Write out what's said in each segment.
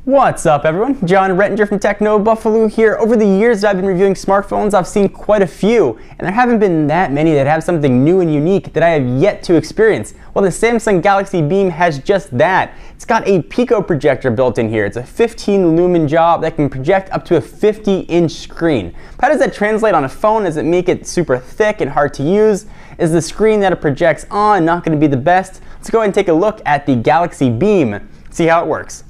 What's up, everyone? John Rettinger from TechnoBuffalo here. Over the years that I've been reviewing smartphones, I've seen quite a few, and there haven't been that many that have something new and unique that I have yet to experience. Well, the Samsung Galaxy Beam has just that. It's got a Pico projector built in here. It's a 15 lumen job that can project up to a 50-inch screen. How does that translate on a phone? Does it make it super thick and hard to use? Is the screen that it projects on not going to be the best? Let's go ahead and take a look at the Galaxy Beam, see how it works.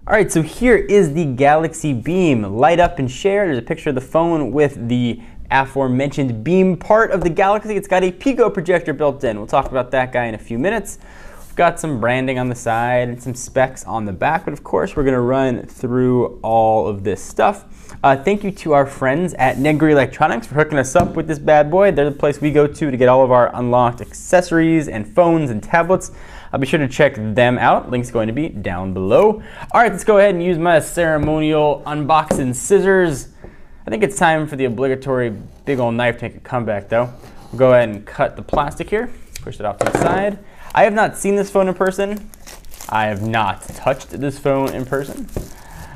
Alright, so here is the Galaxy Beam. Light up and share. There's a picture of the phone with the aforementioned Beam part of the Galaxy. It's got a Pico projector built in. We'll talk about that guy in a few minutes. We've got some branding on the side and some specs on the back, but of course we're going to run through all of this stuff. Thank you to our friends at Negri Electronics for hooking us up with this bad boy. They're the place we go to get all of our unlocked accessories and phones and tablets. Be sure to check them out. Link's going to be down below. All right, let's go ahead and use my ceremonial unboxing scissors. I think it's time for the obligatory big old knife to make a comeback, though. We'll go ahead and cut the plastic here, push it off to the side. I have not seen this phone in person. I have not touched this phone in person.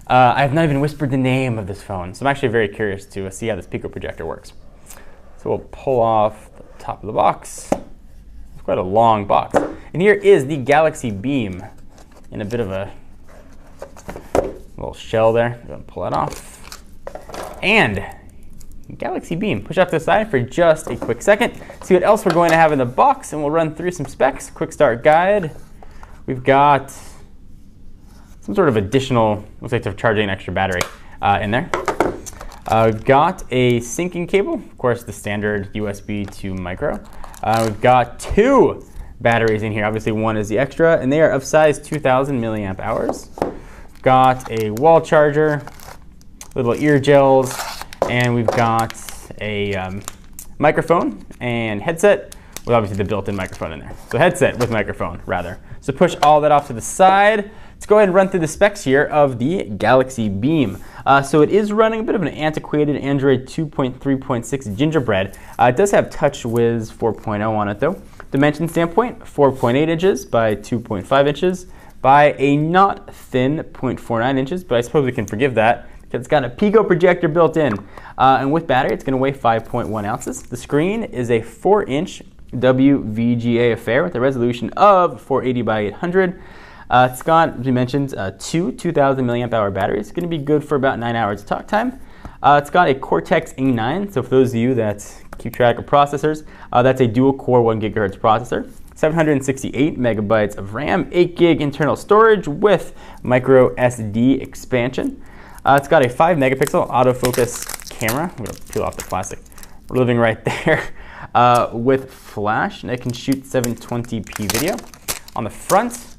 I have not even whispered the name of this phone, so I'm actually very curious to see how this Pico projector works. So we'll pull off the top of the box. It's quite a long box. And here is the Galaxy Beam in a bit of a little shell there. Go and pull that off. And Galaxy Beam. Push off to the side for just a quick second. See what else we're going to have in the box, and we'll run through some specs. Quick start guide. We've got some sort of additional, looks like they're charging an extra battery in there. We've got a syncing cable, of course the standard USB to micro. We've got two batteries in here. Obviously one is the extra, and they are of size 2000 milliamp hours. Got a wall charger, little ear gels, and we've got a microphone and headset with obviously the built-in microphone in there. So headset with microphone, rather. So push all that off to the side. Let's go ahead and run through the specs here of the Galaxy Beam. So it is running a bit of an antiquated Android 2.3.6 Gingerbread. It does have TouchWiz 4.0 on it though. Dimension standpoint, 4.8 inches by 2.5 inches by a not thin 0.49 inches, but I suppose we can forgive that because it's got a Pico projector built in. And with battery, it's going to weigh 5.1 ounces. The screen is a 4-inch WVGA affair with a resolution of 480 by 800. It's got, as we mentioned, two 2000 milliamp hour batteries. It's going to be good for about 9 hours of talk time. It's got a Cortex A9, so for those of you that keep track of processors, that's a dual-core 1 gigahertz processor. 768 megabytes of RAM, 8 gig internal storage with micro SD expansion. It's got a 5 megapixel autofocus camera. I'm going to peel off the plastic. We're living right there. With flash, and it can shoot 720p video. On the front,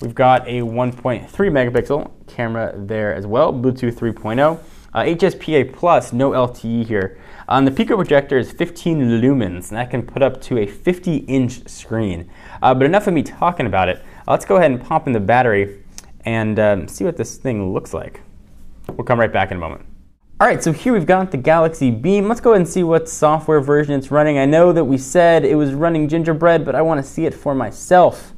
we've got a 1.3 megapixel camera there as well, Bluetooth 3.0. HSPA Plus, no LTE here. The Pico projector is 15 lumens, and that can put up to a 50-inch screen. But enough of me talking about it. Let's go ahead and pop in the battery and see what this thing looks like. We'll come right back in a moment. All right, so here we've got the Galaxy Beam. Let's go ahead and see what software version it's running. I know that we said it was running Gingerbread, but I want to see it for myself.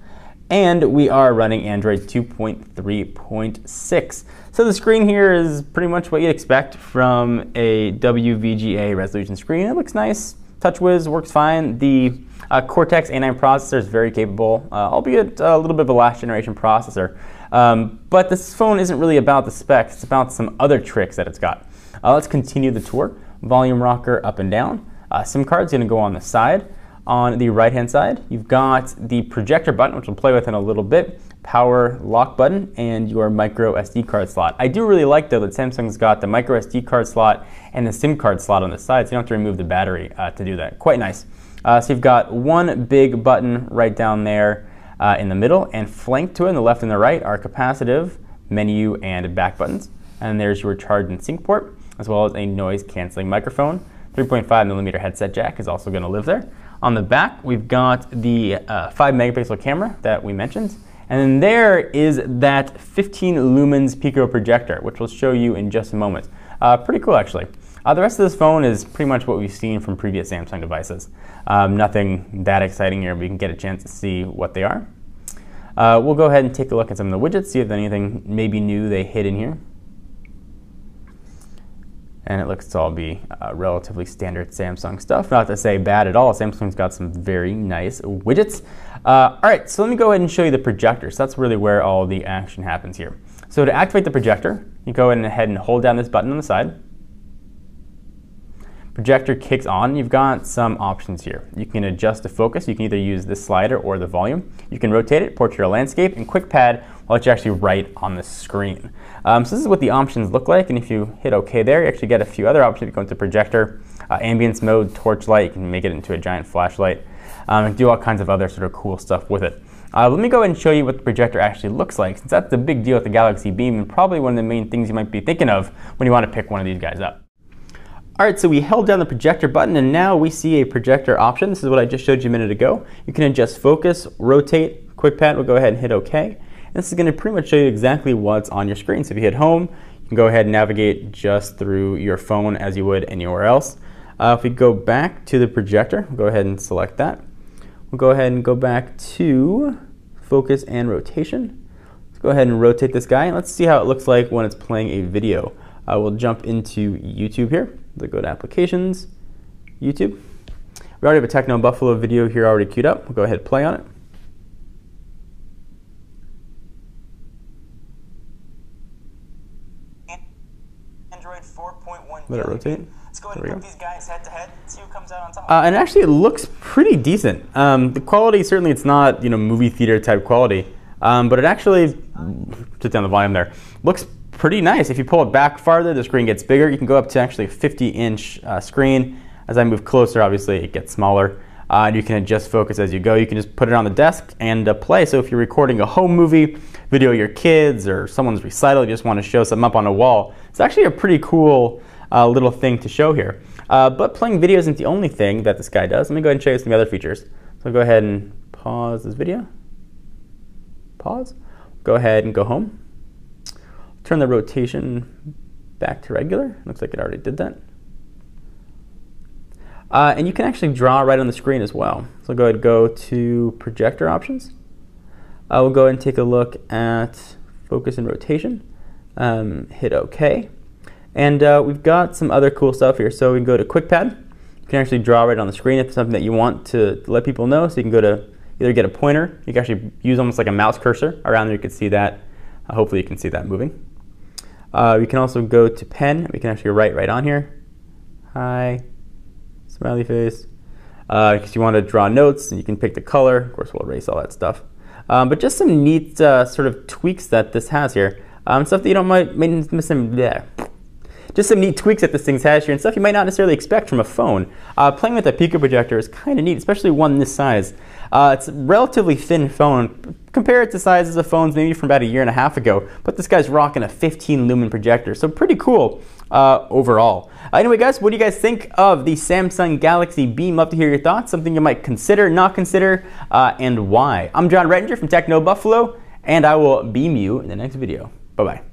And we are running Android 2.3.6. So the screen here is pretty much what you'd expect from a WVGA resolution screen. It looks nice. TouchWiz works fine. The Cortex A9 processor is very capable, albeit a little bit of a last generation processor. But this phone isn't really about the specs. It's about some other tricks that it's got. Let's continue the tour. Volume rocker up and down. SIM card's going to go on the side. On the right-hand side, you've got the projector button, which we'll play with in a little bit, power lock button, and your micro SD card slot. I do really like, though, that Samsung's got the micro SD card slot and the SIM card slot on the side, so you don't have to remove the battery to do that. Quite nice. So you've got one big button right down there in the middle, and flanked to it on the left and the right are capacitive, menu, and back buttons. And there's your charge and sync port, as well as a noise-canceling microphone. 3.5 millimeter headset jack is also going to live there. On the back, we've got the 5 megapixel camera that we mentioned. And then there is that 15 lumens Pico projector, which we'll show you in just a moment. Pretty cool, actually. The rest of this phone is pretty much what we've seen from previous Samsung devices. Nothing that exciting here, but we can get a chance to see what they are. We'll go ahead and take a look at some of the widgets, see if anything maybe new they hid in here. And it looks to all be relatively standard Samsung stuff. Not to say bad at all. Samsung's got some very nice widgets. All right, so let me go ahead and show you the projector. So that's really where all the action happens here. So to activate the projector, you go ahead and hold down this button on the side. Projector kicks on. You've got some options here. You can adjust the focus. You can either use this slider or the volume. You can rotate it, portrait or landscape, and quick pad will let you actually write on the screen. So this is what the options look like, and if you hit OK there, you actually get a few other options. You go into projector, ambience mode, torch light. You can make it into a giant flashlight, and do all kinds of other sort of cool stuff with it. Let me go ahead and show you what the projector actually looks like, since that's the big deal with the Galaxy Beam and probably one of the main things you might be thinking of when you want to pick one of these guys up. All right, so we held down the projector button and now we see a projector option. This is what I just showed you a minute ago. You can adjust focus, rotate, quick pad. We'll go ahead and hit OK. And this is going to pretty much show you exactly what's on your screen. So if you hit home, you can go ahead and navigate just through your phone as you would anywhere else. If we go back to the projector, we'll go ahead and select that. We'll go ahead and go back to focus and rotation. Let's go ahead and rotate this guy. Let's see how it looks like when it's playing a video. We'll jump into YouTube here. We'll go to Applications, YouTube. We already have a Techno Buffalo video here already queued up. We'll go ahead and play on it. Android 4.1. Let it rotate. Let's go ahead and put these guys head to head. See who comes out on top. And actually, it looks pretty decent. The quality, certainly, it's not movie theater type quality, but it actually, just down the volume there, looks pretty nice. If you pull it back farther, the screen gets bigger. You can go up to actually a 50-inch screen. As I move closer, obviously, it gets smaller. And you can adjust focus as you go. You can just put it on the desk and play. So if you're recording a home movie, video your kids, or someone's recital, you just want to show something up on a wall, it's actually a pretty cool little thing to show here. But playing video isn't the only thing that this guy does. Let me go ahead and show you some of the other features. So I'll go ahead and pause this video. Pause. Go ahead and go home. Turn the rotation back to regular. Looks like it already did that. And you can actually draw right on the screen as well. So go ahead and go to projector options. We'll go ahead and take a look at focus and rotation. Hit OK. And we've got some other cool stuff here. So we can go to quick pad. You can actually draw right on the screen if it's something that you want to let people know. So you can go to either get a pointer. You can actually use almost like a mouse cursor around there. You can see that. Hopefully you can see that moving. We can also go to pen. We can actually write right on here. Hi, smiley face. Because you want to draw notes, and you can pick the color. Of course, we'll erase all that stuff. But just some neat sort of tweaks that this has here. Stuff that you don't might miss some. Yeah. Just some neat tweaks that this thing has here, and stuff you might not necessarily expect from a phone. Playing with a Pico projector is kind of neat, especially one this size. It's a relatively thin phone. Compare it to sizes of phones maybe from about a year and a half ago, but this guy's rocking a 15 lumen projector, so pretty cool overall. Anyway guys, what do you guys think of the Samsung Galaxy Beam? Love to hear your thoughts, something you might consider, not consider, and why. I'm John Rettinger from Techno Buffalo, and I will beam you in the next video. Bye-bye.